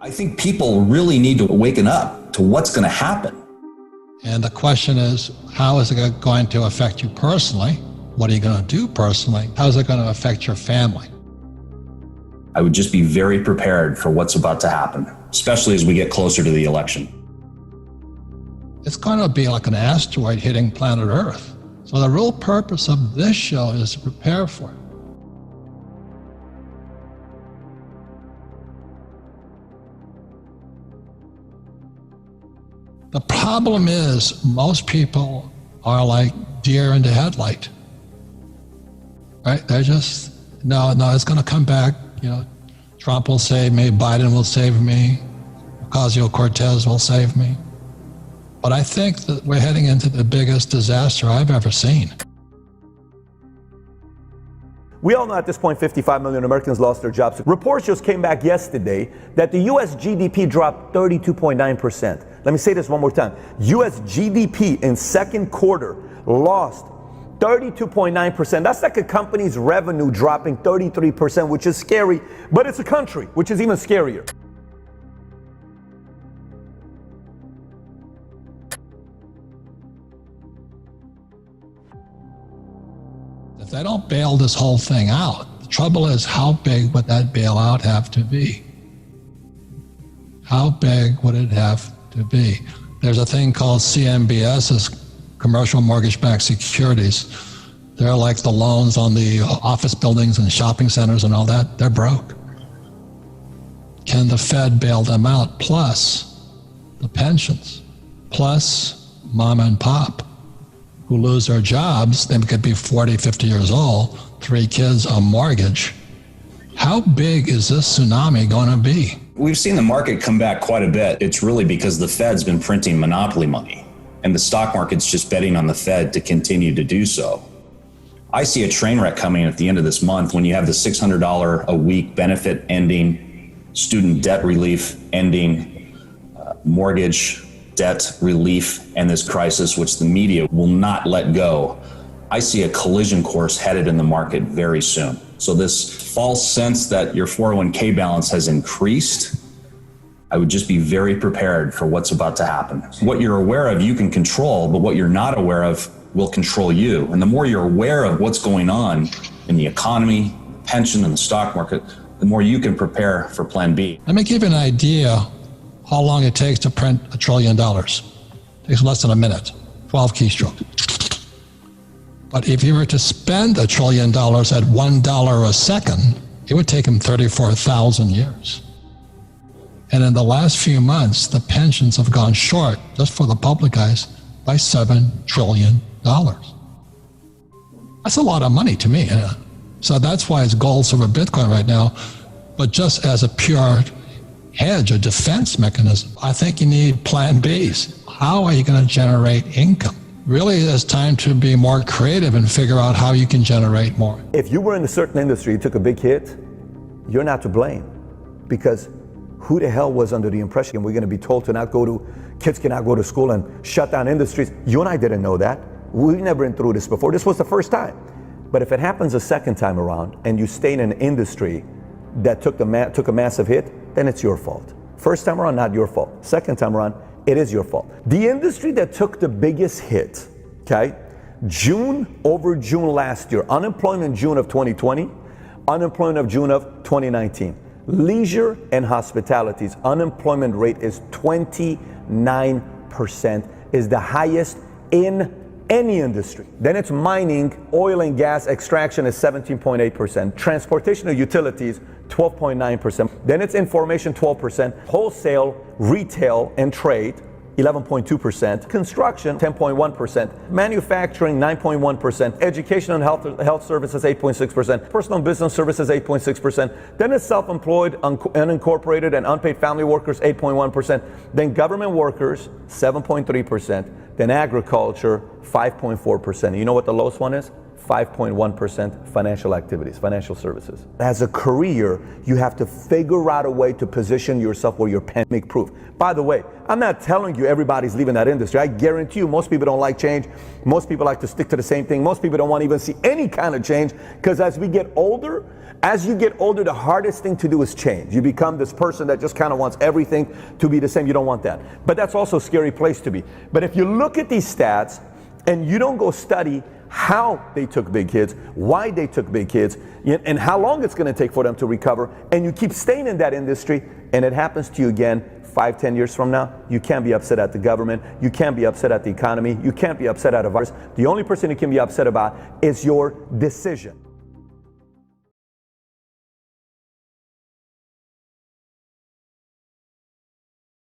I think people really need to waken up to what's going to happen. And the question is, how is it going to affect you personally? What are you going to do personally? How is it going to affect your family? I would just be very prepared for what's about to happen, especially as we get closer to the election. It's going to be like an asteroid hitting planet Earth. So the real purpose of this show is to prepare for it. The problem is most people are like deer in the headlight, right? They're just, no, it's going to come back. You know, Trump will save me, Biden will save me, Ocasio-Cortez will save me. But I think that we're heading into the biggest disaster I've ever seen. We all know at this point 55 million Americans lost their jobs. Reports just came back yesterday that the U.S. GDP dropped 32.9%. Let me say this one more time. U.S. GDP in second quarter lost 32.9%. That's like a company's revenue dropping 33%, which is scary, but it's a country, which is even scarier. If they don't bail this whole thing out, the trouble is, how big would that bailout have to be? How big would it have to be? There's a thing called CMBS, commercial mortgage-backed securities. They're like the loans on the office buildings and shopping centers and all that. They're broke. Can the Fed bail them out? Plus the pensions, plus mom and pop who lose their jobs. They could be 40, 50 years old, 3 kids, a mortgage. How big is this tsunami going to be? We've seen the market come back quite a bit. It's really because the Fed's been printing monopoly money, and the stock market's just betting on the Fed to continue to do so. I see a train wreck coming at the end of this month when you have the $600 a week benefit ending, student debt relief ending, mortgage debt relief, and this crisis, which the media will not let go. I see a collision course headed in the market very soon. So this false sense that your 401k balance has increased, I would just be very prepared for what's about to happen. What you're aware of, you can control, but what you're not aware of will control you. And the more you're aware of what's going on in the economy, pension, and the stock market, the more you can prepare for plan B. Let me give you an idea how long it takes to print $1 trillion. It takes less than a minute, 12 keystrokes. But if you were to spend $1 trillion at $1 a second, it would take him 34,000 years. And in the last few months, the pensions have gone short, just for the public guys, by $7 trillion. That's a lot of money to me. So that's why it's gold, silver, Bitcoin right now. But just as a pure hedge, a defense mechanism, I think you need plan Bs. How are you going to generate income? Really, it's time to be more creative and figure out how you can generate more. If you were in a certain industry, you took a big hit, you're not to blame, because who the hell was under the impression we're going to be told to not go to, kids cannot go to school and shut down industries? You and I didn't know that. We've never been through this before. This was the first time. But if it happens a second time around and you stay in an industry that took a massive hit, then it's your fault. First time around, not your fault. Second time around, it is your fault. The industry that took the biggest hit, okay, June over June last year, unemployment in June of 2020, unemployment of June of 2019. Leisure and hospitality's unemployment rate is 29%, is the highest in any industry. Then it's mining, oil and gas extraction is 17.8%, transportation and utilities 12.9%, then it's information 12%, wholesale, retail and trade 11.2%, construction 10.1%, manufacturing 9.1%, education and health services 8.6%, personal and business services 8.6%, then it's self-employed, unincorporated and unpaid family workers 8.1%, then government workers 7.3%, then agriculture 5.4%. You know what the lowest one is? 5.1% financial activities, financial services. As a career, you have to figure out a way to position yourself where you're pandemic proof. By the way, I'm not telling you everybody's leaving that industry. I guarantee you most people don't like change. Most people like to stick to the same thing. Most people don't want to even see any kind of change, because as you get older, the hardest thing to do is change. You become this person that just kind of wants everything to be the same. You don't want that. But that's also a scary place to be. But if you look at these stats and you don't go study how they took big hits, why they took big hits, and how long it's going to take for them to recover, and you keep staying in that industry, and it happens to you again 5-10 years from now, you can't be upset at the government, you can't be upset at the economy, you can't be upset at a virus. The only person you can be upset about is your decision.